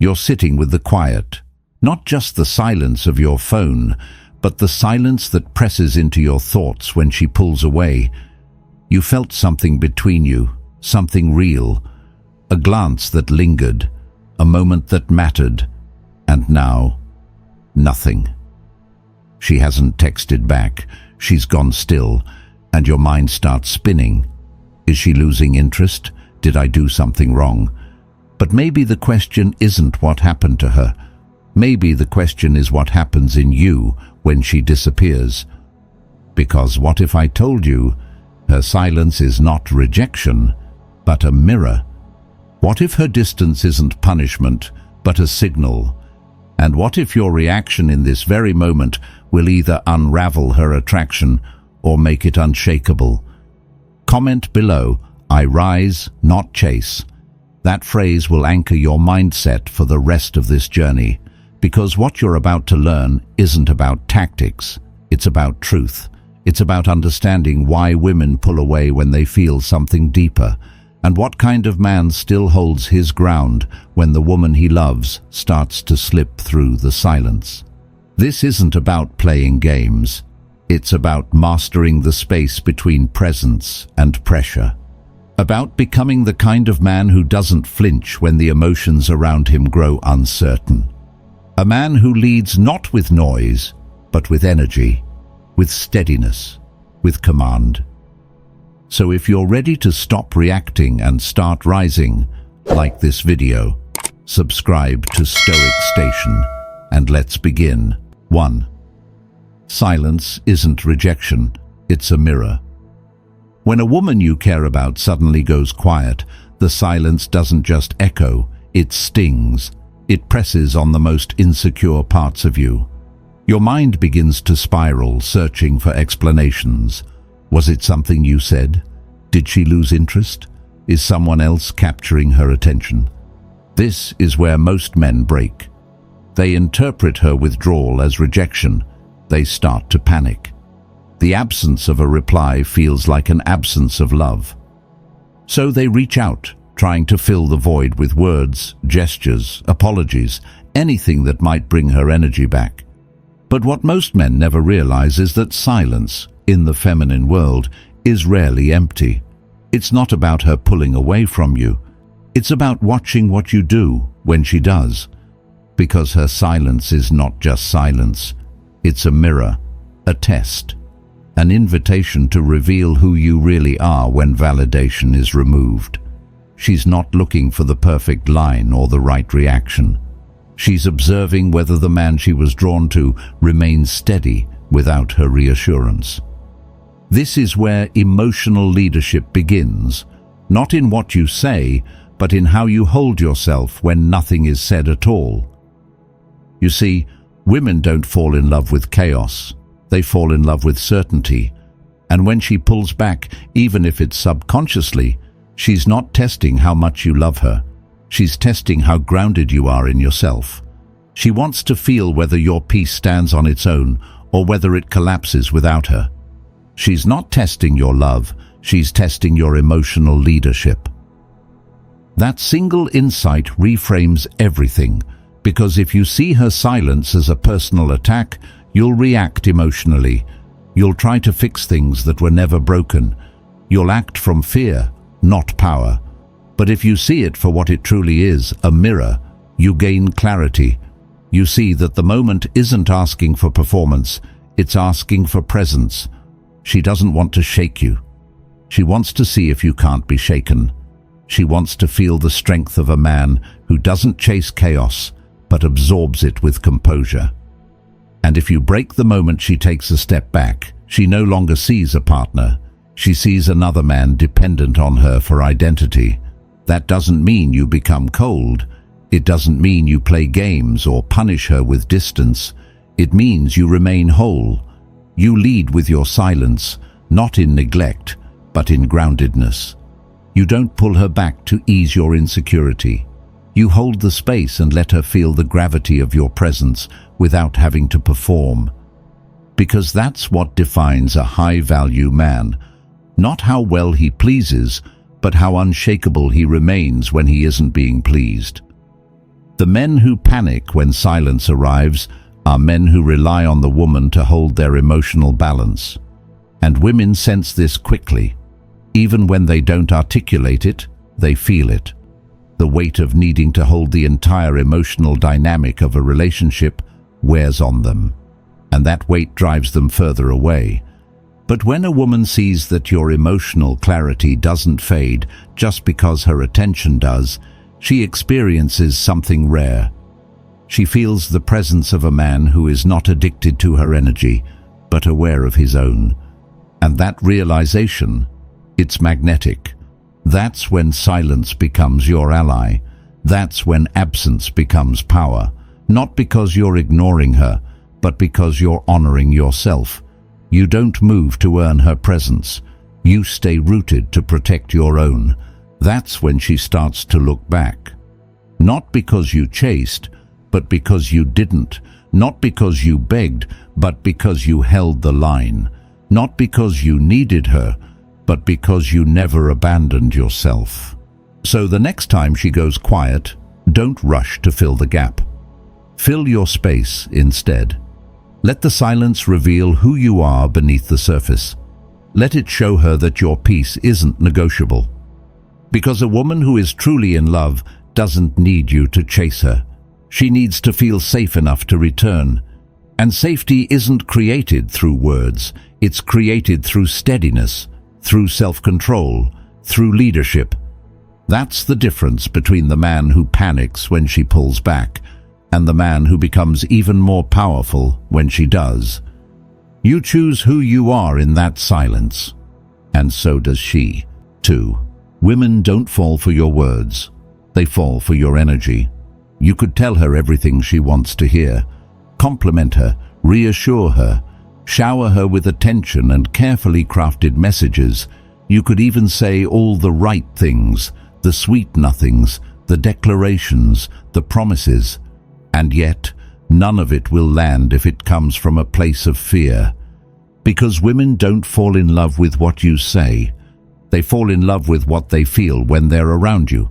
You're sitting with the quiet, not just the silence of your phone, but the silence that presses into your thoughts when she pulls away. You felt something between you, something real, a glance that lingered, a moment that mattered, and now, nothing. She hasn't texted back, she's gone still, and your mind starts spinning. Is she losing interest? Did I do something wrong? But maybe the question isn't what happened to her. Maybe the question is what happens in you when she disappears. Because what if I told you her silence is not rejection, but a mirror? What if her distance isn't punishment, but a signal? And what if your reaction in this very moment will either unravel her attraction or make it unshakable? Comment below, "I rise, not chase." That phrase will anchor your mindset for the rest of this journey, because what you're about to learn isn't about tactics, it's about truth. It's about understanding why women pull away when they feel something deeper, and what kind of man still holds his ground when the woman he loves starts to slip through the silence. This isn't about playing games. It's about mastering the space between presence and pressure. About becoming the kind of man who doesn't flinch when the emotions around him grow uncertain. A man who leads not with noise, but with energy, with steadiness, with command. So if you're ready to stop reacting and start rising, like this video, subscribe to Stoic Station, and let's begin. 1. Silence isn't rejection, it's a mirror. When a woman you care about suddenly goes quiet, the silence doesn't just echo, it stings. It presses on the most insecure parts of you. Your mind begins to spiral, searching for explanations. Was it something you said? Did she lose interest? Is someone else capturing her attention? This is where most men break. They interpret her withdrawal as rejection. They start to panic. The absence of a reply feels like an absence of love. So they reach out, trying to fill the void with words, gestures, apologies, anything that might bring her energy back. But what most men never realize is that silence, in the feminine world, is rarely empty. It's not about her pulling away from you. It's about watching what you do when she does. Because her silence is not just silence. It's a mirror, a test, an invitation to reveal who you really are when validation is removed. She's not looking for the perfect line or the right reaction. She's observing whether the man she was drawn to remains steady without her reassurance. This is where emotional leadership begins, not in what you say, but in how you hold yourself when nothing is said at all. You see, women don't fall in love with chaos. They fall in love with certainty. And when she pulls back, even if it's subconsciously, she's not testing how much you love her. She's testing how grounded you are in yourself. She wants to feel whether your peace stands on its own or whether it collapses without her. She's not testing your love, she's testing your emotional leadership. That single insight reframes everything, because if you see her silence as a personal attack, you'll react emotionally. You'll try to fix things that were never broken. You'll act from fear, not power. But if you see it for what it truly is, a mirror, you gain clarity. You see that the moment isn't asking for performance, it's asking for presence. She doesn't want to shake you. She wants to see if you can't be shaken. She wants to feel the strength of a man who doesn't chase chaos, but absorbs it with composure. And if you break the moment she takes a step back, she no longer sees a partner. She sees another man dependent on her for identity. That doesn't mean you become cold. It doesn't mean you play games or punish her with distance. It means you remain whole. You lead with your silence, not in neglect, but in groundedness. You don't pull her back to ease your insecurity. You hold the space and let her feel the gravity of your presence without having to perform. Because that's what defines a high-value man. Not how well he pleases, but how unshakable he remains when he isn't being pleased. The men who panic when silence arrives are men who rely on the woman to hold their emotional balance. And women sense this quickly. Even when they don't articulate it, they feel it. The weight of needing to hold the entire emotional dynamic of a relationship wears on them, and that weight drives them further away. But when a woman sees that your emotional clarity doesn't fade just because her attention does, she experiences something rare. She feels the presence of a man who is not addicted to her energy, but aware of his own. And that realization, it's magnetic. That's when silence becomes your ally. That's when absence becomes power. Not because you're ignoring her, but because you're honoring yourself. You don't move to earn her presence. You stay rooted to protect your own. That's when she starts to look back. Not because you chased, but because you didn't. Not because you begged, but because you held the line. Not because you needed her, but because you never abandoned yourself. So the next time she goes quiet, don't rush to fill the gap. Fill your space instead. Let the silence reveal who you are beneath the surface. Let it show her that your peace isn't negotiable. Because a woman who is truly in love doesn't need you to chase her. She needs to feel safe enough to return. And safety isn't created through words. It's created through steadiness, through self-control, through leadership. That's the difference between the man who panics when she pulls back and the man who becomes even more powerful when she does. You choose who you are in that silence, and so does she, too. Women don't fall for your words. They fall for your energy. You could tell her everything she wants to hear, compliment her, reassure her, shower her with attention and carefully crafted messages. You could even say all the right things, the sweet nothings, the declarations, the promises. And yet, none of it will land if it comes from a place of fear. Because women don't fall in love with what you say. They fall in love with what they feel when they're around you.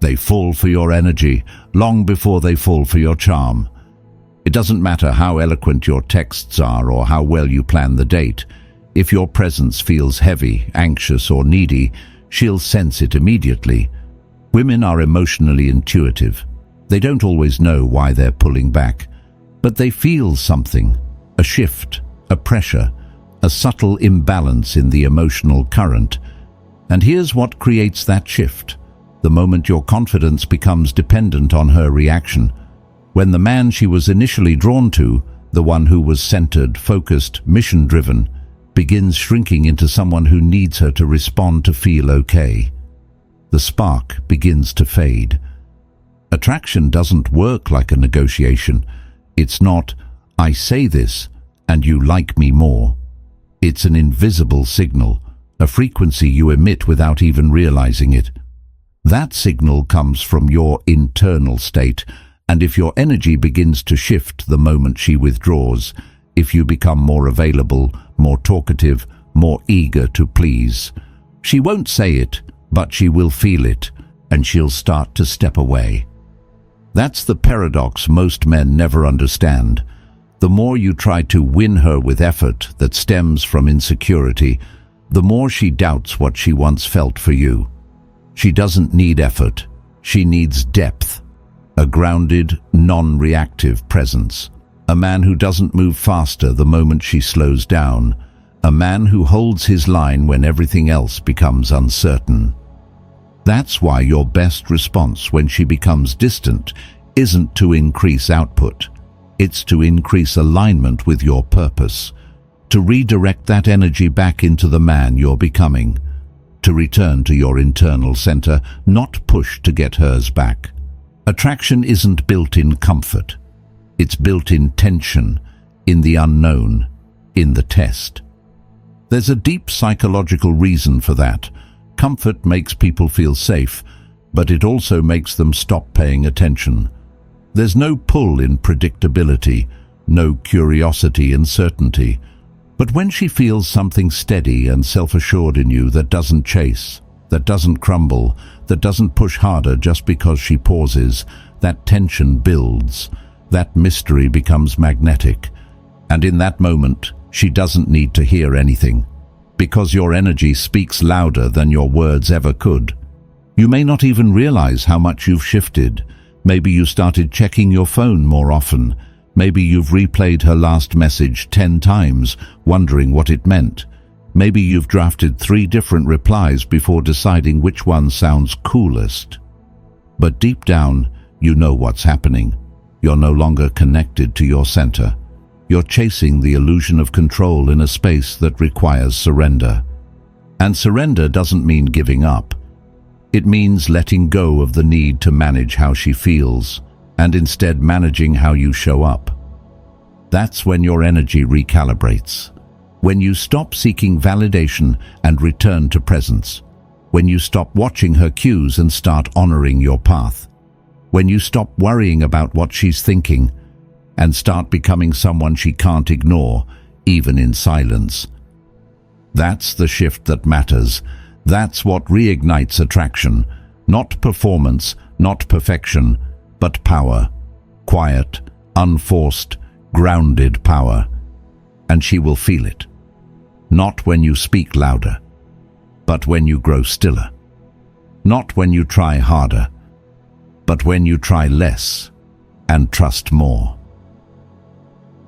They fall for your energy long before they fall for your charm. It doesn't matter how eloquent your texts are or how well you plan the date. If your presence feels heavy, anxious, or needy, she'll sense it immediately. Women are emotionally intuitive. They don't always know why they're pulling back, but they feel something, a shift, a pressure, a subtle imbalance in the emotional current. And here's what creates that shift. The moment your confidence becomes dependent on her reaction. When the man she was initially drawn to, the one who was centered, focused, mission-driven, begins shrinking into someone who needs her to respond to feel okay. The spark begins to fade. Attraction doesn't work like a negotiation. It's not, I say this and you like me more. It's an invisible signal, a frequency you emit without even realizing it. That signal comes from your internal state, and if your energy begins to shift the moment she withdraws, if you become more available, more talkative, more eager to please, she won't say it, but she will feel it, and she'll start to step away. That's the paradox most men never understand. The more you try to win her with effort that stems from insecurity, the more she doubts what she once felt for you. She doesn't need effort. She needs depth. A grounded, non-reactive presence. A man who doesn't move faster the moment she slows down. A man who holds his line when everything else becomes uncertain. That's why your best response when she becomes distant isn't to increase output. It's to increase alignment with your purpose. To redirect that energy back into the man you're becoming. To return to your internal center, not push to get hers back. Attraction isn't built in comfort. It's built in tension, in the unknown, in the test. There's a deep psychological reason for that. Comfort makes people feel safe, but it also makes them stop paying attention. There's no pull in predictability, no curiosity in certainty. But when she feels something steady and self-assured in you that doesn't chase, that doesn't crumble, that doesn't push harder just because she pauses, that tension builds, that mystery becomes magnetic. And in that moment, she doesn't need to hear anything, because your energy speaks louder than your words ever could. You may not even realize how much you've shifted. Maybe you started checking your phone more often. Maybe you've replayed her last message 10 times, wondering what it meant. Maybe you've drafted 3 different replies before deciding which one sounds coolest. But deep down, you know what's happening. You're no longer connected to your center. You're chasing the illusion of control in a space that requires surrender. And surrender doesn't mean giving up. It means letting go of the need to manage how she feels, and instead managing how you show up. That's when your energy recalibrates. When you stop seeking validation and return to presence. When you stop watching her cues and start honoring your path. When you stop worrying about what she's thinking and start becoming someone she can't ignore, even in silence. That's the shift that matters. That's what reignites attraction. Not performance, not perfection, but power. Quiet, unforced, grounded power. And she will feel it. Not when you speak louder, but when you grow stiller. Not when you try harder, but when you try less and trust more.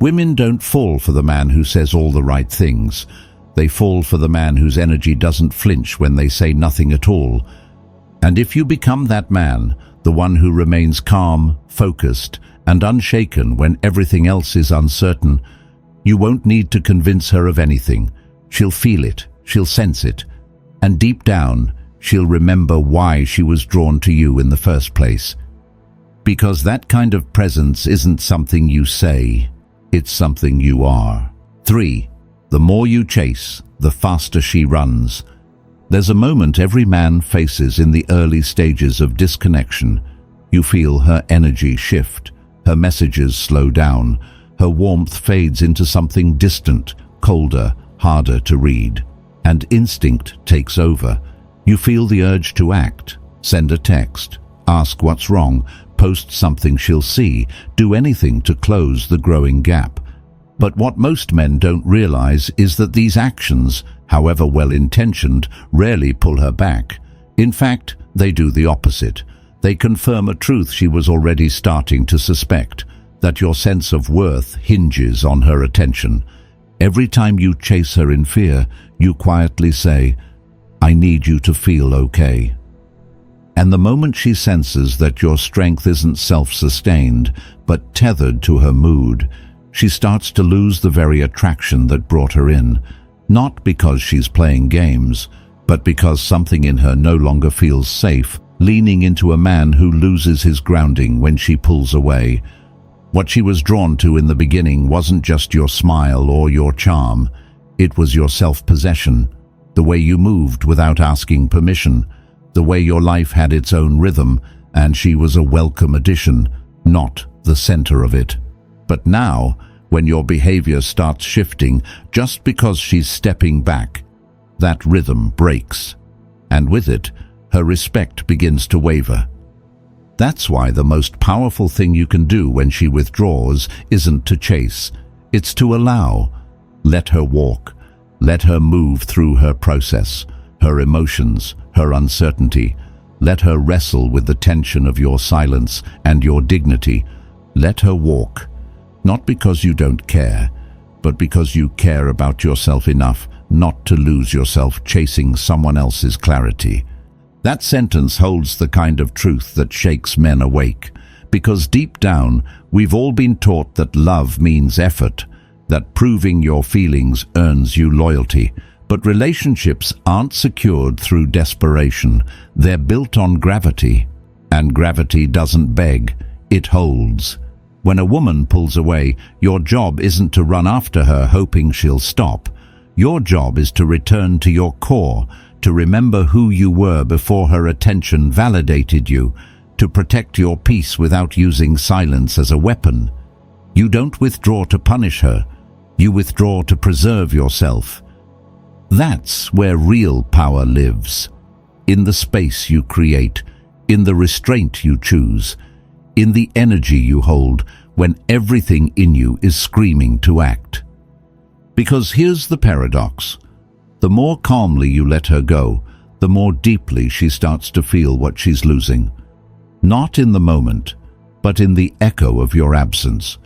Women don't fall for the man who says all the right things. They fall for the man whose energy doesn't flinch when they say nothing at all. And if you become that man, the one who remains calm, focused, and unshaken when everything else is uncertain, you won't need to convince her of anything. She'll feel it, she'll sense it, and deep down, she'll remember why she was drawn to you in the first place. Because that kind of presence isn't something you say, it's something you are. 3. The more you chase, the faster she runs. There's a moment every man faces in the early stages of disconnection. You feel her energy shift, her messages slow down, her warmth fades into something distant, colder, harder to read. And instinct takes over. You feel the urge to act, send a text, ask what's wrong, post something she'll see, do anything to close the growing gap. But what most men don't realize is that these actions, however well-intentioned, rarely pull her back. In fact, they do the opposite. They confirm a truth she was already starting to suspect, that your sense of worth hinges on her attention. Every time you chase her in fear, you quietly say, "I need you to feel okay." And the moment she senses that your strength isn't self-sustained, but tethered to her mood, she starts to lose the very attraction that brought her in, not because she's playing games, but because something in her no longer feels safe, leaning into a man who loses his grounding when she pulls away. What she was drawn to in the beginning wasn't just your smile or your charm, it was your self-possession, the way you moved without asking permission, the way your life had its own rhythm, and she was a welcome addition, not the center of it. But now, when your behavior starts shifting just because she's stepping back, that rhythm breaks, and with it, her respect begins to waver. That's why the most powerful thing you can do when she withdraws isn't to chase, it's to allow. Let her walk, let her move through her process, her emotions, her uncertainty. Let her wrestle with the tension of your silence and your dignity. Let her walk. Not because you don't care, but because you care about yourself enough not to lose yourself chasing someone else's clarity. That sentence holds the kind of truth that shakes men awake, because deep down we've all been taught that love means effort, that proving your feelings earns you loyalty. But relationships aren't secured through desperation, they're built on gravity. And gravity doesn't beg, it holds. When a woman pulls away, your job isn't to run after her hoping she'll stop. Your job is to return to your core, to remember who you were before her attention validated you, to protect your peace without using silence as a weapon. You don't withdraw to punish her, you withdraw to preserve yourself. That's where real power lives, in the space you create, in the restraint you choose, in the energy you hold when everything in you is screaming to act. Because here's the paradox. The more calmly you let her go, the more deeply she starts to feel what she's losing. Not in the moment, but in the echo of your absence.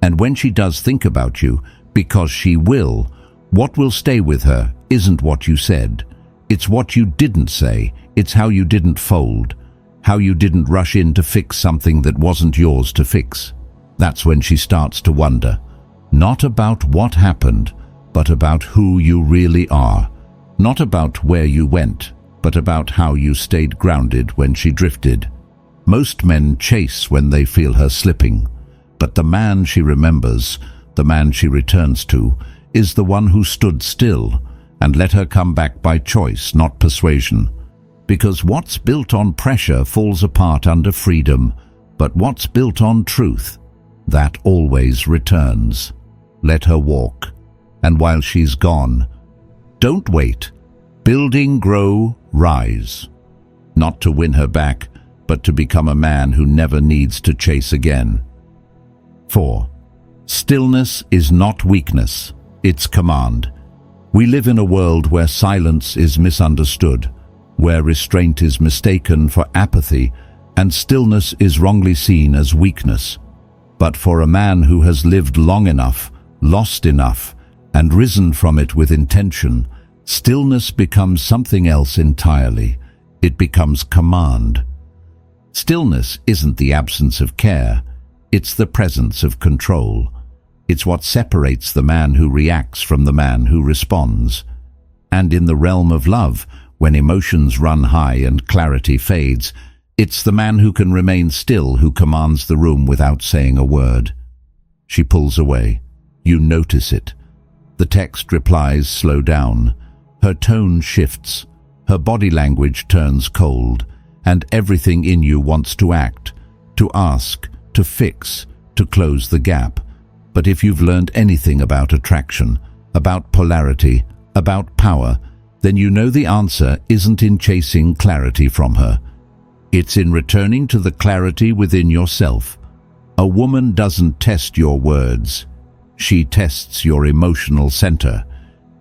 And when she does think about you, because she will, what will stay with her isn't what you said. It's what you didn't say. It's how you didn't fold, how you didn't rush in to fix something that wasn't yours to fix. That's when she starts to wonder, not about what happened, but about who you really are. Not about where you went, but about how you stayed grounded when she drifted. Most men chase when they feel her slipping, but the man she remembers, the man she returns to, is the one who stood still and let her come back by choice, not persuasion. Because what's built on pressure falls apart under freedom, but what's built on truth, that always returns. Let her walk, and while she's gone, don't wait. Building, grow, rise. Not to win her back, but to become a man who never needs to chase again. 4. Stillness is not weakness, it's command. We live in a world where silence is misunderstood, where restraint is mistaken for apathy, and stillness is wrongly seen as weakness. But for a man who has lived long enough, lost enough, and risen from it with intention, stillness becomes something else entirely. It becomes command. Stillness isn't the absence of care, it's the presence of control. It's what separates the man who reacts from the man who responds. And in the realm of love, when emotions run high and clarity fades, it's the man who can remain still who commands the room without saying a word. She pulls away. You notice it. The text replies slow down. Her tone shifts. Her body language turns cold. And everything in you wants to act, to ask, to fix, to close the gap. But if you've learned anything about attraction, about polarity, about power, then you know the answer isn't in chasing clarity from her. It's in returning to the clarity within yourself. A woman doesn't test your words. She tests your emotional center.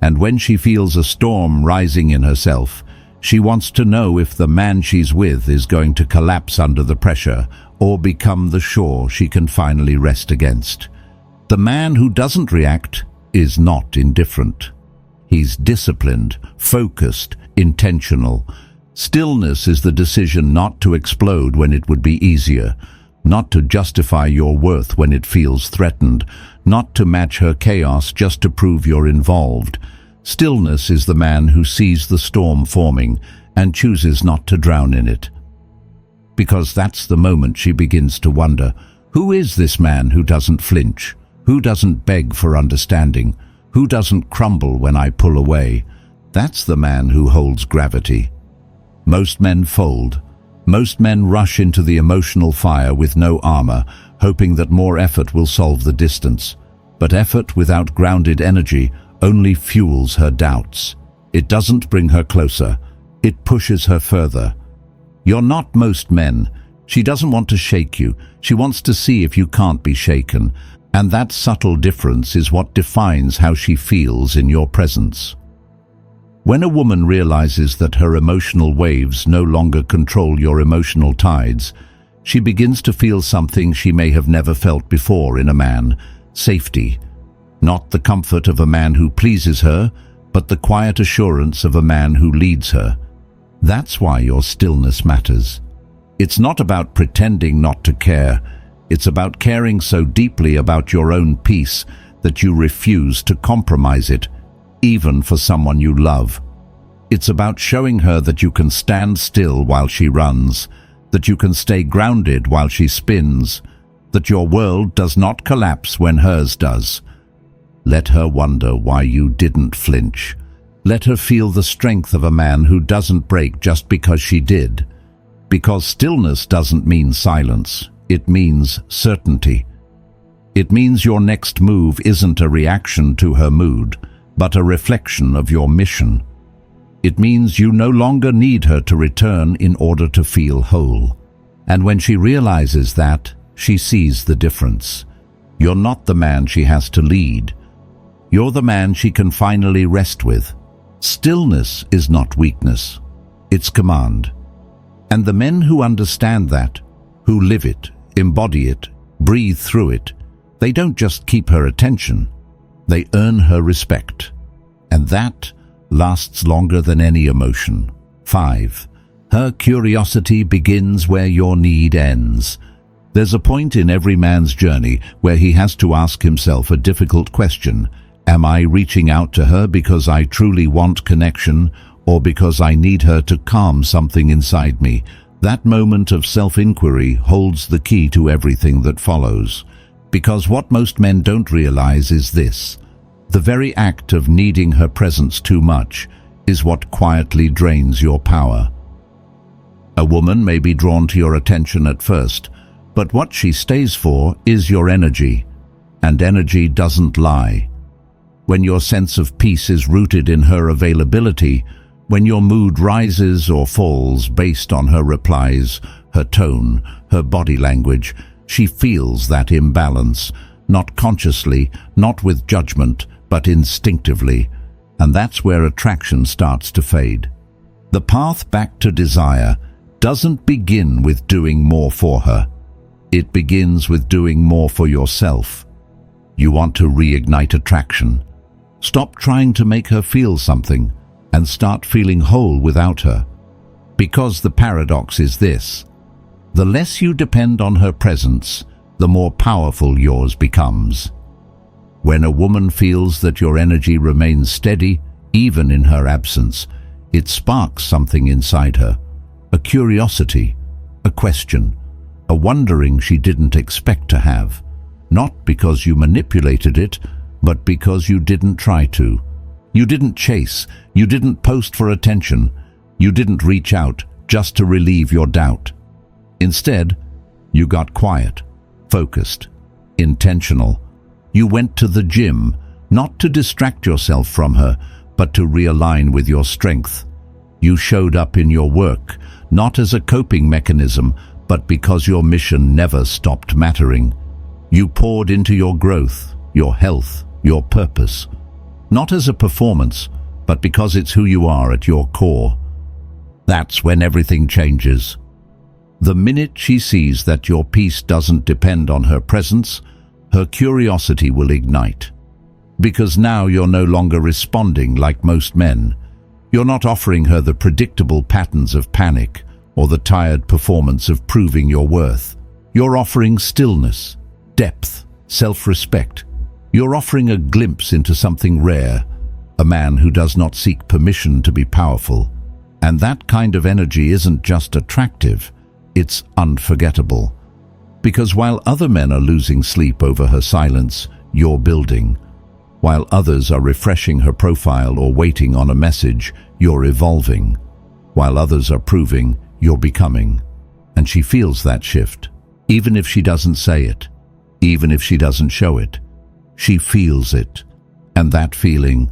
And when she feels a storm rising in herself, she wants to know if the man she's with is going to collapse under the pressure or become the shore she can finally rest against. The man who doesn't react is not indifferent. He's disciplined, focused, intentional. Stillness is the decision not to explode when it would be easier, not to justify your worth when it feels threatened, not to match her chaos just to prove you're involved. Stillness is the man who sees the storm forming and chooses not to drown in it. Because that's the moment she begins to wonder, who is this man who doesn't flinch? Who doesn't beg for understanding? Who doesn't crumble when I pull away? That's the man who holds gravity. Most men fold. Most men rush into the emotional fire with no armor, hoping that more effort will solve the distance. But effort without grounded energy only fuels her doubts. It doesn't bring her closer. It pushes her further. You're not most men. She doesn't want to shake you. She wants to see if you can't be shaken. And that subtle difference is what defines how she feels in your presence. When a woman realizes that her emotional waves no longer control your emotional tides, she begins to feel something she may have never felt before in a man: safety. Not the comfort of a man who pleases her, but the quiet assurance of a man who leads her. That's why your stillness matters. It's not about pretending not to care. It's about caring so deeply about your own peace that you refuse to compromise it, even for someone you love. It's about showing her that you can stand still while she runs, that you can stay grounded while she spins, that your world does not collapse when hers does. Let her wonder why you didn't flinch. Let her feel the strength of a man who doesn't break just because she did. Because stillness doesn't mean silence. It means certainty. It means your next move isn't a reaction to her mood, but a reflection of your mission. It means you no longer need her to return in order to feel whole. And when she realizes that, she sees the difference. You're not the man she has to lead. You're the man she can finally rest with. Stillness is not weakness, it's command. And the men who understand that, who live it, embody it, breathe through it, they don't just keep her attention, they earn her respect. And that lasts longer than any emotion. 5. Her curiosity begins where your need ends. There's a point in every man's journey where he has to ask himself a difficult question. Am I reaching out to her because I truly want connection, or because I need her to calm something inside me? That moment of self-inquiry holds the key to everything that follows. Because what most men don't realize is this: the very act of needing her presence too much is what quietly drains your power. A woman may be drawn to your attention at first, but what she stays for is your energy, and energy doesn't lie. When your sense of peace is rooted in her availability, when your mood rises or falls based on her replies, her tone, her body language, she feels that imbalance, not consciously, not with judgment, but instinctively, and that's where attraction starts to fade. The path back to desire doesn't begin with doing more for her. It begins with doing more for yourself. You want to reignite attraction. Stop trying to make her feel something and start feeling whole without her. Because the paradox is this: the less you depend on her presence, the more powerful yours becomes. When a woman feels that your energy remains steady, even in her absence, it sparks something inside her. A curiosity, a question, a wondering she didn't expect to have. Not because you manipulated it, but because you didn't try to. You didn't chase, you didn't post for attention, you didn't reach out just to relieve your doubt. Instead, you got quiet, focused, intentional. You went to the gym, not to distract yourself from her, but to realign with your strength. You showed up in your work, not as a coping mechanism, but because your mission never stopped mattering. You poured into your growth, your health, your purpose, not as a performance, but because it's who you are at your core. That's when everything changes. The minute she sees that your peace doesn't depend on her presence, her curiosity will ignite. Because now you're no longer responding like most men. You're not offering her the predictable patterns of panic or the tired performance of proving your worth. You're offering stillness, depth, self-respect. You're offering a glimpse into something rare, a man who does not seek permission to be powerful. And that kind of energy isn't just attractive, it's unforgettable. Because while other men are losing sleep over her silence, you're building. While others are refreshing her profile or waiting on a message, you're evolving. While others are proving, you're becoming. And she feels that shift, even if she doesn't say it, even if she doesn't show it. She feels it. And that feeling,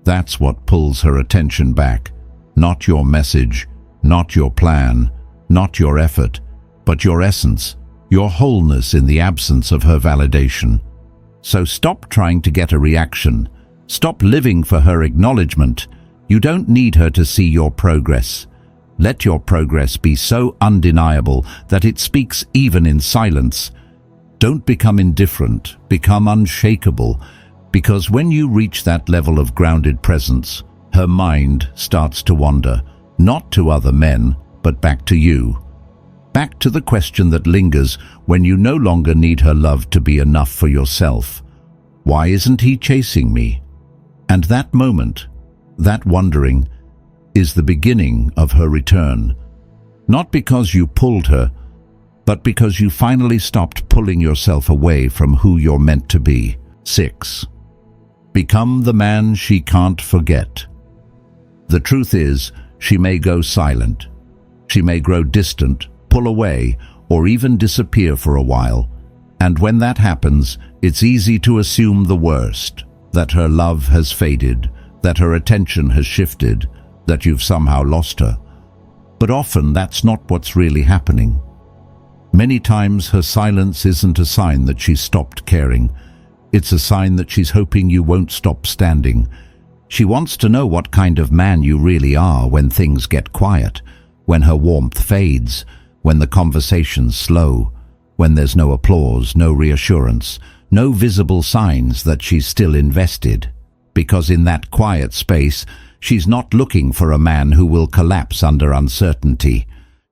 that's what pulls her attention back. Not your message, not your plan, not your effort, but your essence, your wholeness in the absence of her validation. So stop trying to get a reaction. Stop living for her acknowledgement. You don't need her to see your progress. Let your progress be so undeniable that it speaks even in silence. Don't become indifferent, become unshakable, because when you reach that level of grounded presence, her mind starts to wander, not to other men, but back to you. Back to the question that lingers when you no longer need her love to be enough for yourself. Why isn't he chasing me? And that moment, that wondering, is the beginning of her return. Not because you pulled her, but because you finally stopped pulling yourself away from who you're meant to be. 6. Become the man she can't forget. The truth is, she may go silent. She may grow distant, pull away, or even disappear for a while. And when that happens, it's easy to assume the worst, that her love has faded, that her attention has shifted, that you've somehow lost her. But often that's not what's really happening. Many times her silence isn't a sign that she's stopped caring. It's a sign that she's hoping you won't stop standing. She wants to know what kind of man you really are when things get quiet, when her warmth fades, when the conversation's slow, when there's no applause, no reassurance, no visible signs that she's still invested. Because in that quiet space, she's not looking for a man who will collapse under uncertainty.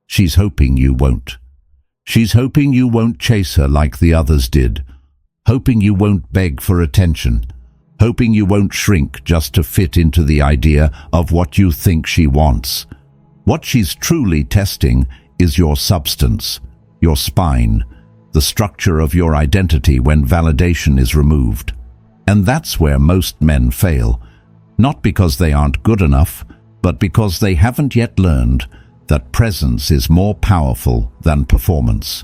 She's hoping you won't. She's hoping you won't chase her like the others did, hoping you won't beg for attention, hoping you won't shrink just to fit into the idea of what you think she wants. What she's truly testing is your substance, your spine, the structure of your identity when validation is removed. And that's where most men fail, not because they aren't good enough, but because they haven't yet learned that presence is more powerful than performance.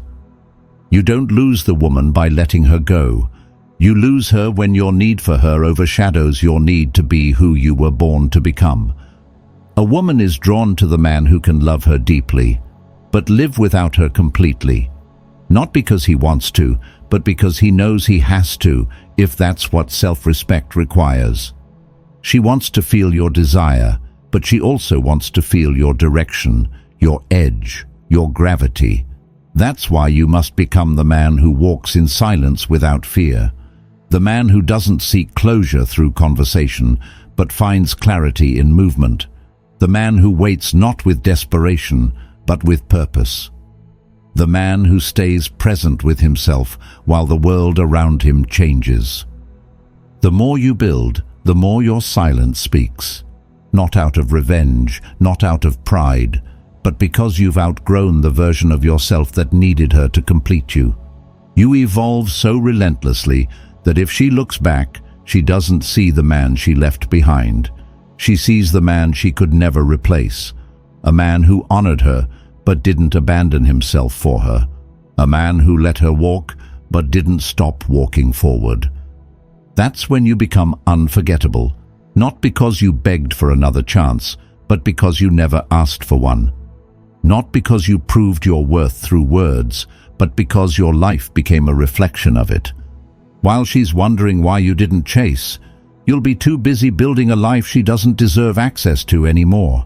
You don't lose the woman by letting her go. You lose her when your need for her overshadows your need to be who you were born to become. A woman is drawn to the man who can love her deeply, but live without her completely. Not because he wants to, but because he knows he has to, if that's what self-respect requires. She wants to feel your desire, but she also wants to feel your direction, your edge, your gravity. That's why you must become the man who walks in silence without fear. The man who doesn't seek closure through conversation, but finds clarity in movement. The man who waits not with desperation, but with purpose. The man who stays present with himself while the world around him changes. The more you build, the more your silence speaks. Not out of revenge, not out of pride, but because you've outgrown the version of yourself that needed her to complete you. You evolve so relentlessly that if she looks back, she doesn't see the man she left behind. She sees the man she could never replace. A man who honored her, but didn't abandon himself for her. A man who let her walk, but didn't stop walking forward. That's when you become unforgettable, not because you begged for another chance, but because you never asked for one. Not because you proved your worth through words, but because your life became a reflection of it. While she's wondering why you didn't chase, you'll be too busy building a life she doesn't deserve access to anymore.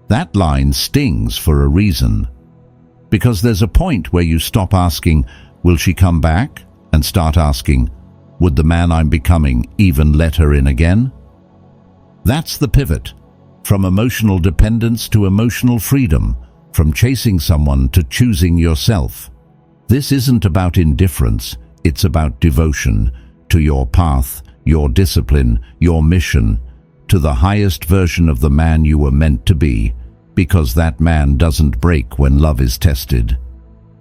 That line stings for a reason. Because there's a point where you stop asking, will she come back? And start asking, would the man I'm becoming even let her in again? That's the pivot. From emotional dependence to emotional freedom. From chasing someone to choosing yourself. This isn't about indifference. It's about devotion to your path, your discipline, your mission, to the highest version of the man you were meant to be, because that man doesn't break when love is tested.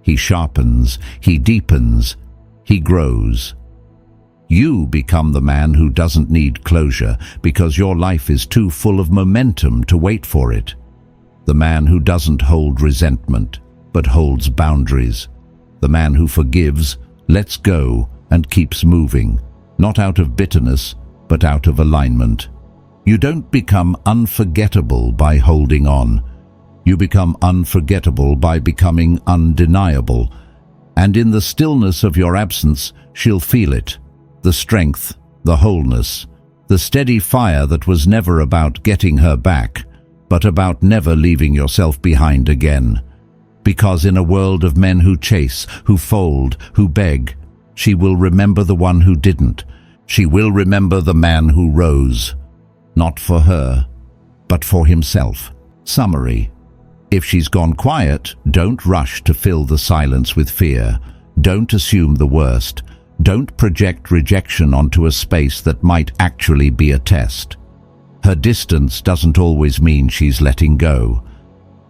He sharpens, he deepens, he grows. You become the man who doesn't need closure because your life is too full of momentum to wait for it. The man who doesn't hold resentment, but holds boundaries. The man who forgives, lets go, and keeps moving, not out of bitterness, but out of alignment. You don't become unforgettable by holding on. You become unforgettable by becoming undeniable. And in the stillness of your absence, she'll feel it. The strength, the wholeness, the steady fire that was never about getting her back, but about never leaving yourself behind again. Because in a world of men who chase, who fold, who beg, she will remember the one who didn't. She will remember the man who rose. Not for her, but for himself. Summary. If she's gone quiet, don't rush to fill the silence with fear. Don't assume the worst. Don't project rejection onto a space that might actually be a test. Her distance doesn't always mean she's letting go.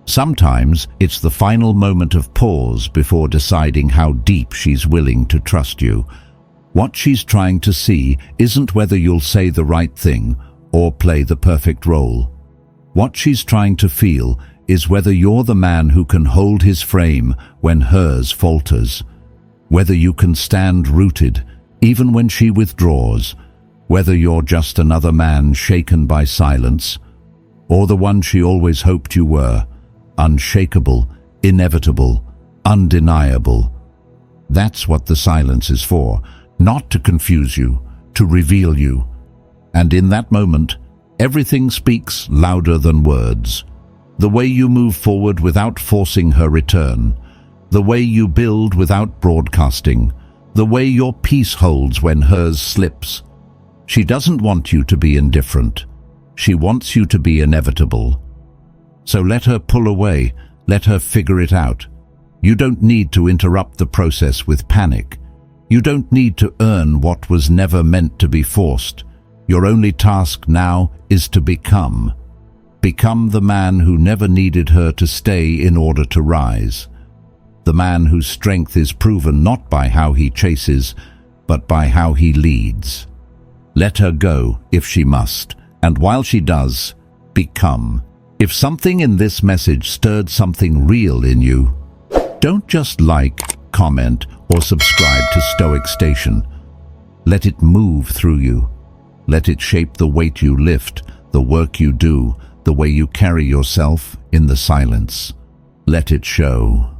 Sometimes it's the final moment of pause before deciding how deep she's willing to trust you. What she's trying to see isn't whether you'll say the right thing or play the perfect role. What she's trying to feel is whether you're the man who can hold his frame when hers falters. Whether you can stand rooted even when she withdraws. Whether you're just another man shaken by silence, or the one she always hoped you were. Unshakable, inevitable, undeniable. That's what the silence is for, not to confuse you, to reveal you. And in that moment, everything speaks louder than words. The way you move forward without forcing her return, the way you build without broadcasting, the way your peace holds when hers slips. She doesn't want you to be indifferent. She wants you to be inevitable. So let her pull away, let her figure it out. You don't need to interrupt the process with panic. You don't need to earn what was never meant to be forced. Your only task now is to become. Become the man who never needed her to stay in order to rise. The man whose strength is proven not by how he chases, but by how he leads. Let her go if she must, and while she does, become. If something in this message stirred something real in you, don't just like, comment, or subscribe to Stoic Station. Let it move through you. Let it shape the weight you lift, the work you do, the way you carry yourself in the silence. Let it show.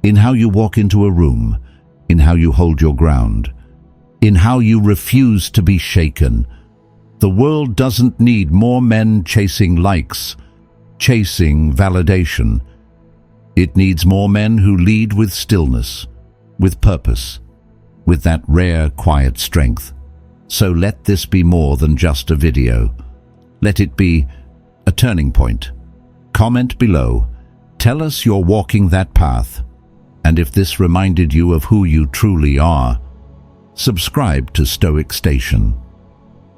In how you walk into a room, in how you hold your ground, in how you refuse to be shaken. The world doesn't need more men chasing likes, chasing validation. It needs more men who lead with stillness, with purpose, with that rare, quiet strength. So let this be more than just a video. Let it be a turning point. Comment below. Tell us you're walking that path. And if this reminded you of who you truly are, subscribe to Stoic Station.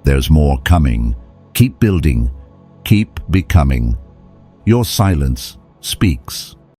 There's more coming. Keep building. Keep becoming. Your silence speaks.